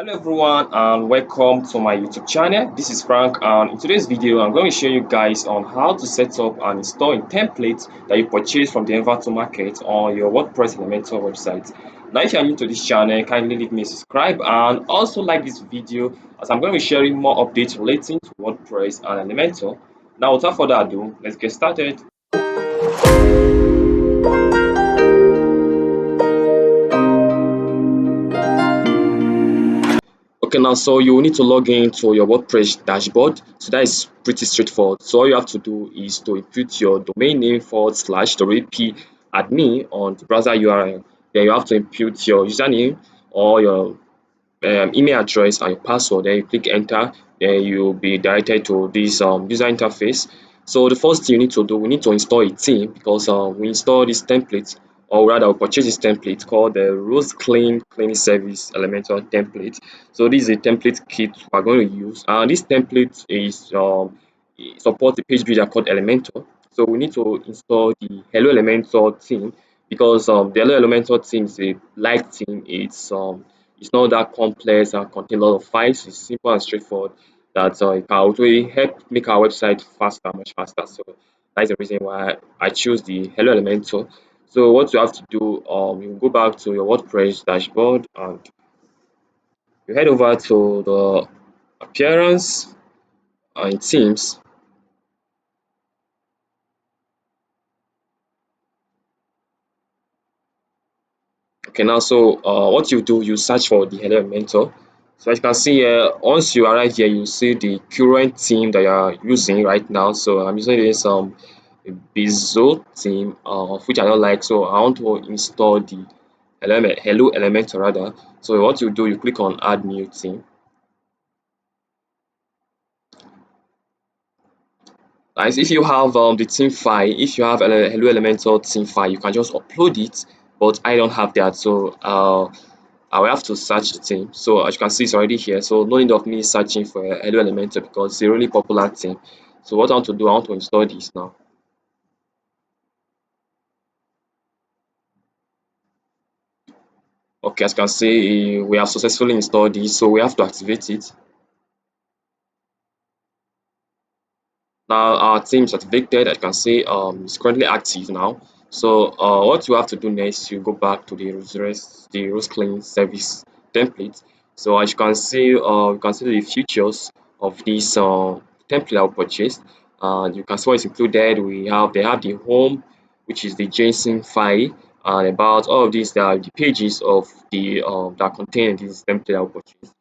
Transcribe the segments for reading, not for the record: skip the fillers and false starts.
Hello everyone and welcome to my YouTube channel. This is Frank, and in today's video I'm going to show you guys on how to set up and install a template that you purchase from the Envato market on your WordPress Elementor website. Now if you are new to this channel, kindly leave me a subscribe and also like this video, as I'm going to be sharing more updates relating to WordPress and Elementor. Now without further ado, let's get started. Okay, now so you need to log into your WordPress dashboard. So that is pretty straightforward. So all you have to do is to input your domain name /wp admin on the browser URL. Then you have to input your username or your email address and your password. Then you click enter. Then you'll be directed to this user interface. So the first thing you need to do, we need to install a theme because we install this template, or rather we purchase this template called the Rose Cleaning Service Elementor template. So this is a template kit we are going to use, and this template is it supports a page builder called Elementor. So we need to install the Hello Elementor theme because the Hello Elementor theme is a light theme. It's not that complex and contain a lot of files. It's simple and straightforward that it can actually help make our website faster, much faster. So that's the reason why I choose the Hello Elementor. So what you have to do, you go back to your WordPress dashboard and you head over to the appearance and themes. Okay, now so what you do, you search for the Hello Elementor. So as you can see here, once you arrive here, you see the current theme that you are using right now. So I'm using this Bizo theme, of which I don't like. So I want to install the Hello Elementor rather. So what you do, you click on Add New Theme. As if you have the theme file, if you have a Hello Elementor theme file, you can just upload it. But I don't have that, so I will have to search the theme. So as you can see, it's already here. So no need of me searching for a Hello Elementor because it's a really popular theme. So what I want to do, I want to install this now. Okay, as you can see, we have successfully installed this, so we have to activate it. Now our theme is activated. As you can see, it's currently active now. So what you have to do next, you go back to the Rose Clean Service template. So as you can see the features of this template I purchased. You can see what is included. They have the home, which is the JSON file, and about all of these, there are the pages of the that contain this template I purchased.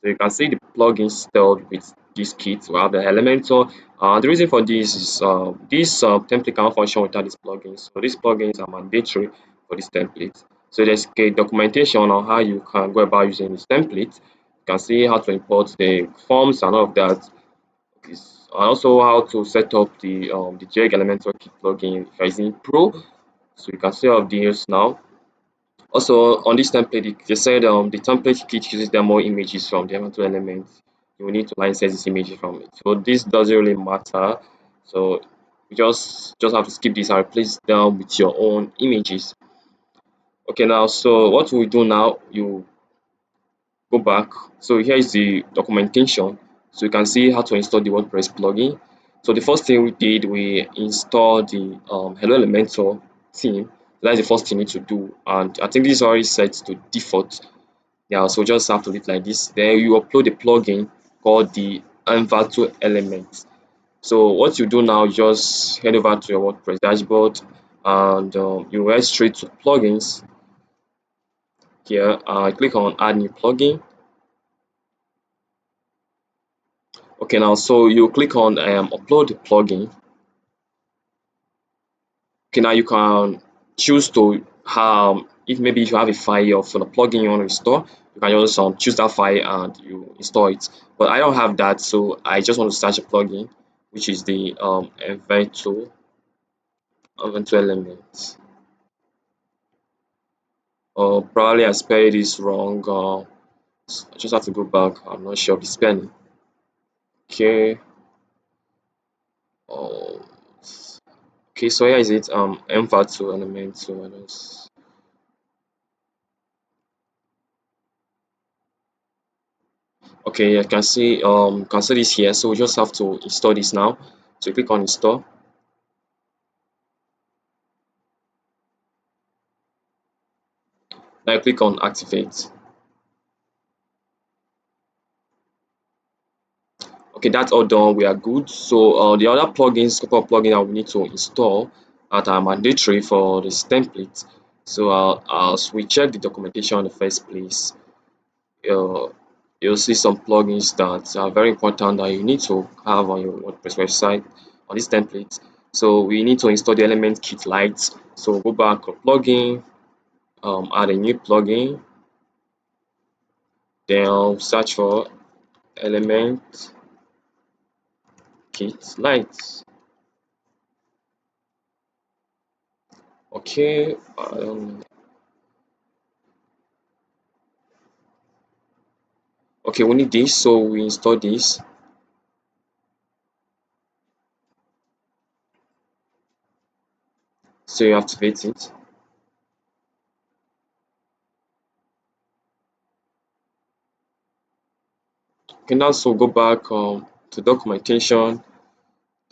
So you can see the plugins installed with this kit. We have the Elementor. The reason for this is this template cannot function without these plugins. So these plugins are mandatory for this template. So there's a documentation on how you can go about using this template. You can see how to import the forms and all of that. And also how to set up the JEG Elementor kit plugin if you're using Pro. So you can see all of these now. Also, on this template, they said the template kit uses demo images from the Elementor elements. You will need to license this image from it. So this doesn't really matter. So you just have to skip this and replace them with your own images. Okay, now so what we do now, you go back. So here is the documentation. So you can see how to install the WordPress plugin. So the first thing we did, we installed the Hello Elementor theme. That's the first thing you need to do, and I think this is already set to default. Yeah, so just have to leave it like this. Then you upload a plugin called the Envato element. So what you do now, you just head over to your WordPress dashboard and you head straight to plugins here. Click on add new plugin. Okay, now so you click on upload the plugin. Okay, now you can choose to if maybe if you have a file of a plugin you want to install, you can just choose that file and you install it. But I don't have that, so I just want to search a plugin, which is the Envato element. Probably I spelled this wrong. I just have to go back. I'm not sure of the spelling. Okay. Uh, okay, so here is it. Envato element. So I just. Okay, I can see this here. So we just have to install this now. So click on install. Now click on activate. Okay, that's all done. We are good. So the other plugins, couple of plugins that we need to install that are mandatory for this template. So as we check the documentation in the first place, uh, you'll see some plugins that are very important that you need to have on your WordPress website on this template. So we need to install the Element Kit Lite. So go back on plugin, add a new plugin, then search for Element Kit Lite. Okay, okay, we need this, so we install this. So you activate it. You can also go back to documentation.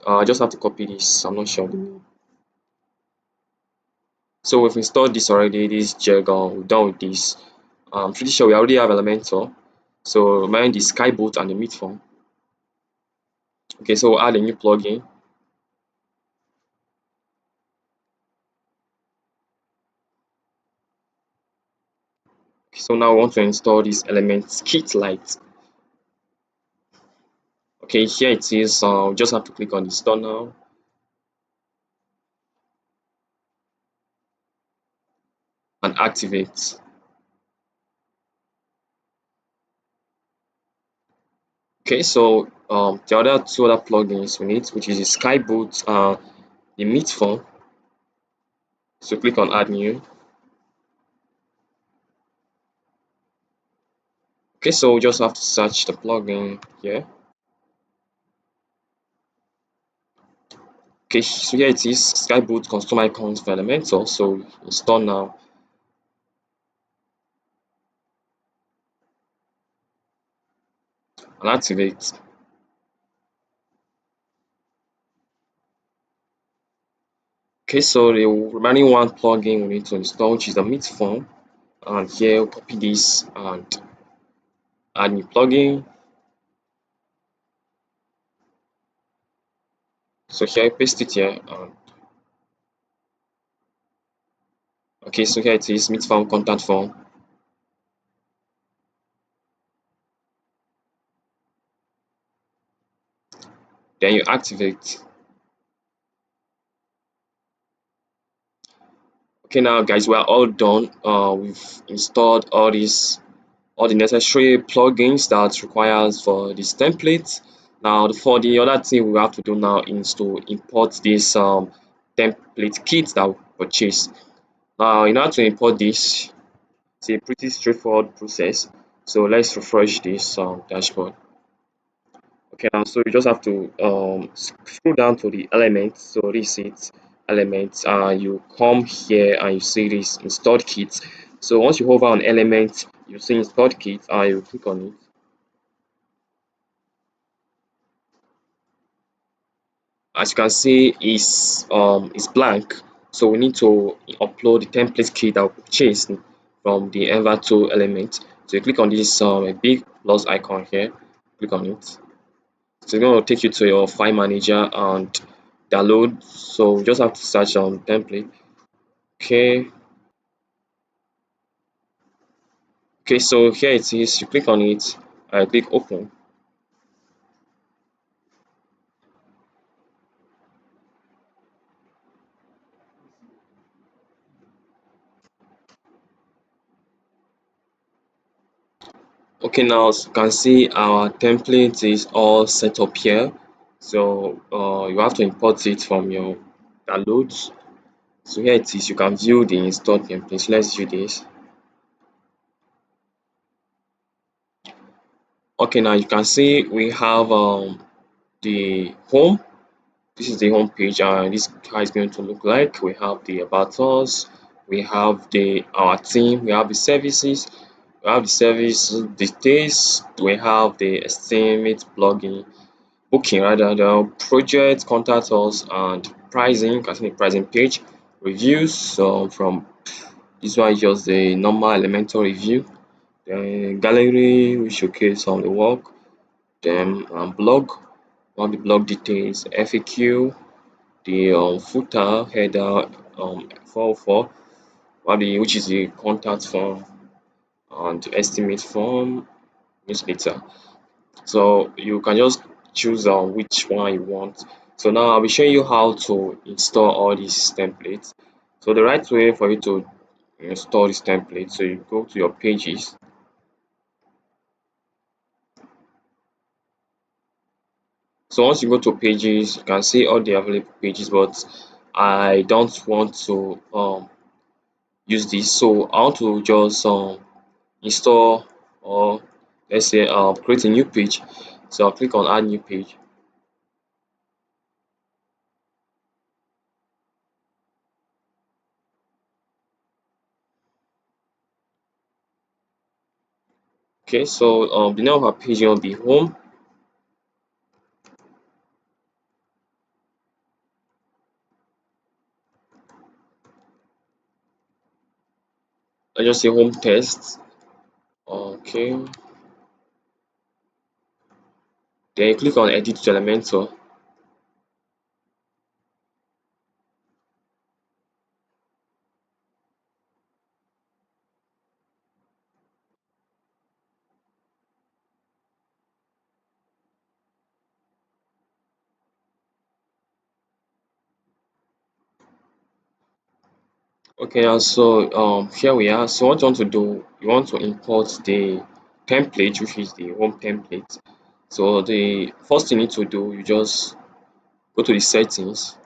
I just have to copy this. I'm not sure the name. So we've installed this already. This jargon, we're done with this. I'm pretty sure we already have Elementor. So mind the Skyboat and the meat form. Okay, so we'll add a new plugin. Okay, so now we want to install this Element Kit Lite. Okay, here it is. We just have to click on install now and activate. Okay, so the other two other plugins we need, which is the Skyboat and the meat form. So click on add new. Okay, so we just have to search the plugin here. Okay, so here it is, Skyboot custom icons for Elementor. So install now and activate. Okay, so the remaining one plugin we need to install, which is the meat form. And here copy this and add new plugin. So here paste it here. And okay, so here it is, meat form contact form. Then you activate. Okay, now guys, we are all done. We've installed all the necessary plugins that requires for this template. Now for the other thing we have to do now is to import this template kit that we purchased. Now in order to import this, it's a pretty straightforward process. So let's refresh this dashboard. Okay, now so you just have to scroll down to the elements. So this is elements. You come here and you see this installed kit. So once you hover on element, you see installed kit and you click on it. As you can see, is blank. So we need to upload the template kit that we purchased from the Envato element. So you click on this a big plus icon here. Click on it. So it's going to take you to your file manager and download. So we just have to search on template. Okay. Okay. So here it is. You click on it. I click open. Okay, now as you can see, our template is all set up here. So you have to import it from your downloads. So here it is. You can view the installed template. So let's view this. Okay, now you can see we have the home. This is the home page, and this is how it's going to look like. We have the about us, we have the our team, we have the services, We have the service details, we have the estimate blogging, booking rather, the project, contact us, and pricing. You can see the pricing page, reviews from this one is just the normal Elementor review. Then gallery, we showcase some of the work. Then blog, one of the blog details, FAQ, the footer, header, 404, which is the contact form and the estimate form, newsletter. So you can just choose which one you want. So now I'll be showing you how to install all these templates. So the right way for you to install this template, so you go to your pages. So once you go to pages, you can see all the available pages, but I don't want to use this. So I want to just install, or let's say create a new page. So I'll click on add new page. Okay, so the name of our page will be home. I just say home test. Okay, then you click on edit to Elementor. Okay, now so here we are. So what you want to do, you want to import the template, which is the home template. So the first thing you need to do, you just go to the settings.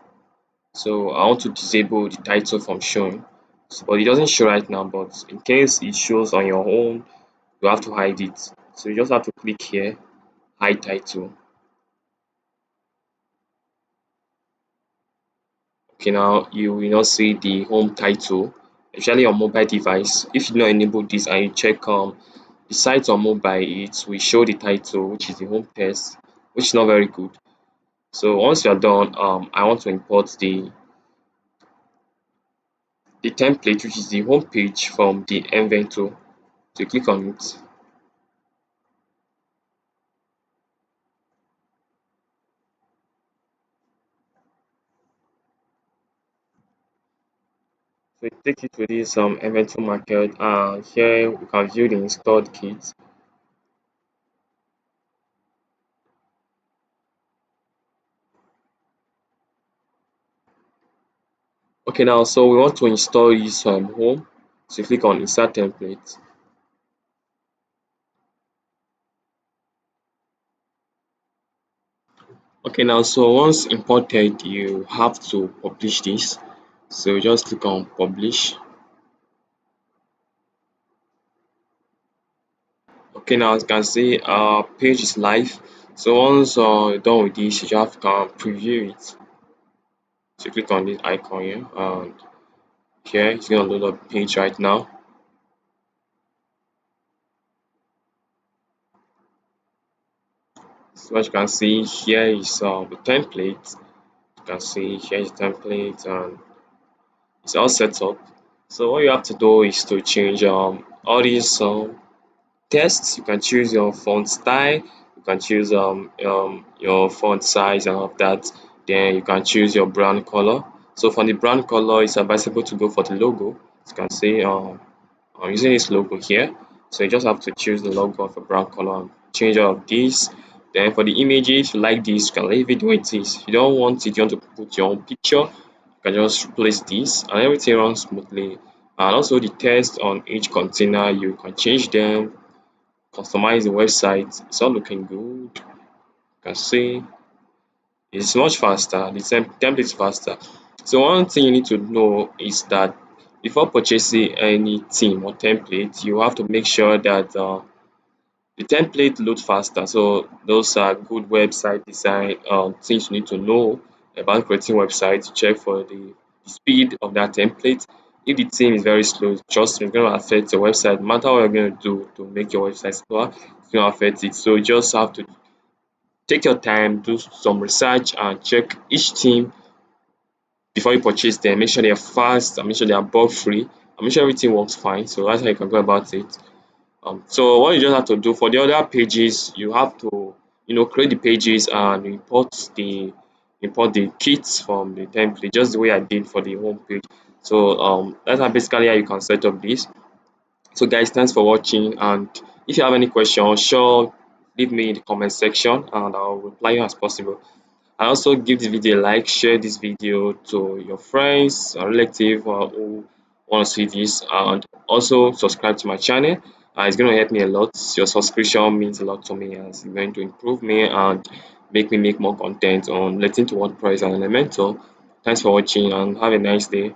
So I want to disable the title from showing. So, but it doesn't show right now, but in case it shows on your own, you have to hide it. So you just have to click here, hide title. Okay, now you will not see the home title, especially on mobile device. If you not enable this and you check the site on mobile, it will show the title, which is the home test, which is not very good. So once you're done, I want to import the template, which is the home page from the Envato. So click on it. So it takes you to this Envato market, and here we can view the installed kits. Okay, now so we want to install this home. So click on insert template. Okay, now so once imported, you have to publish this. So just click on publish. Okay, now as you can see, our page is live. So once you're done with this, you just can preview it. So click on this icon here, and here it's gonna load up the page right now. So as you can see, here is the template. You can see here is the template, and it's all set up. So what you have to do is to change all these tests. You can choose your font style, you can choose your font size and all of that. Then you can choose your brand color. So for the brand color, it's advisable to go for the logo. As you can see, I'm using this logo here. So you just have to choose the logo of a brand color and change all of these. Then for the images, if you like this, you can leave it the way it is. If you don't want it, you want to put your own picture, you can just place this and everything runs smoothly. And also the text on each container, you can change them, customize the website. It's all looking good. You can see it's much faster. The same template is faster. So one thing you need to know is that before purchasing any theme or template, you have to make sure that the template load faster. So those are good website design things you need to know about creating websites. Check for the speed of that template. if the team is very slow, trust me, it's going to affect your website. No matter what you're going to do to make your website slower, it's going to affect it. So you just have to take your time, do some research, and check each team before you purchase them. Make sure they are fast, and make sure they are bug free, and make sure everything works fine. So that's how you can go about it. So what you just have to do for the other pages, you have to, create the pages and import the kits from the template, just the way I did for the home page. So that's basically how you can set up this. So guys, thanks for watching, and if you have any question, sure, leave me in the comment section and I'll reply you as possible. And also give this video a like, share this video to your friends or relative who want to see this, and also subscribe to my channel. It's going to help me a lot. Your subscription means a lot to me, as it's going to improve me and make me make more content on relating to WordPress and Elementor. Thanks for watching and have a nice day.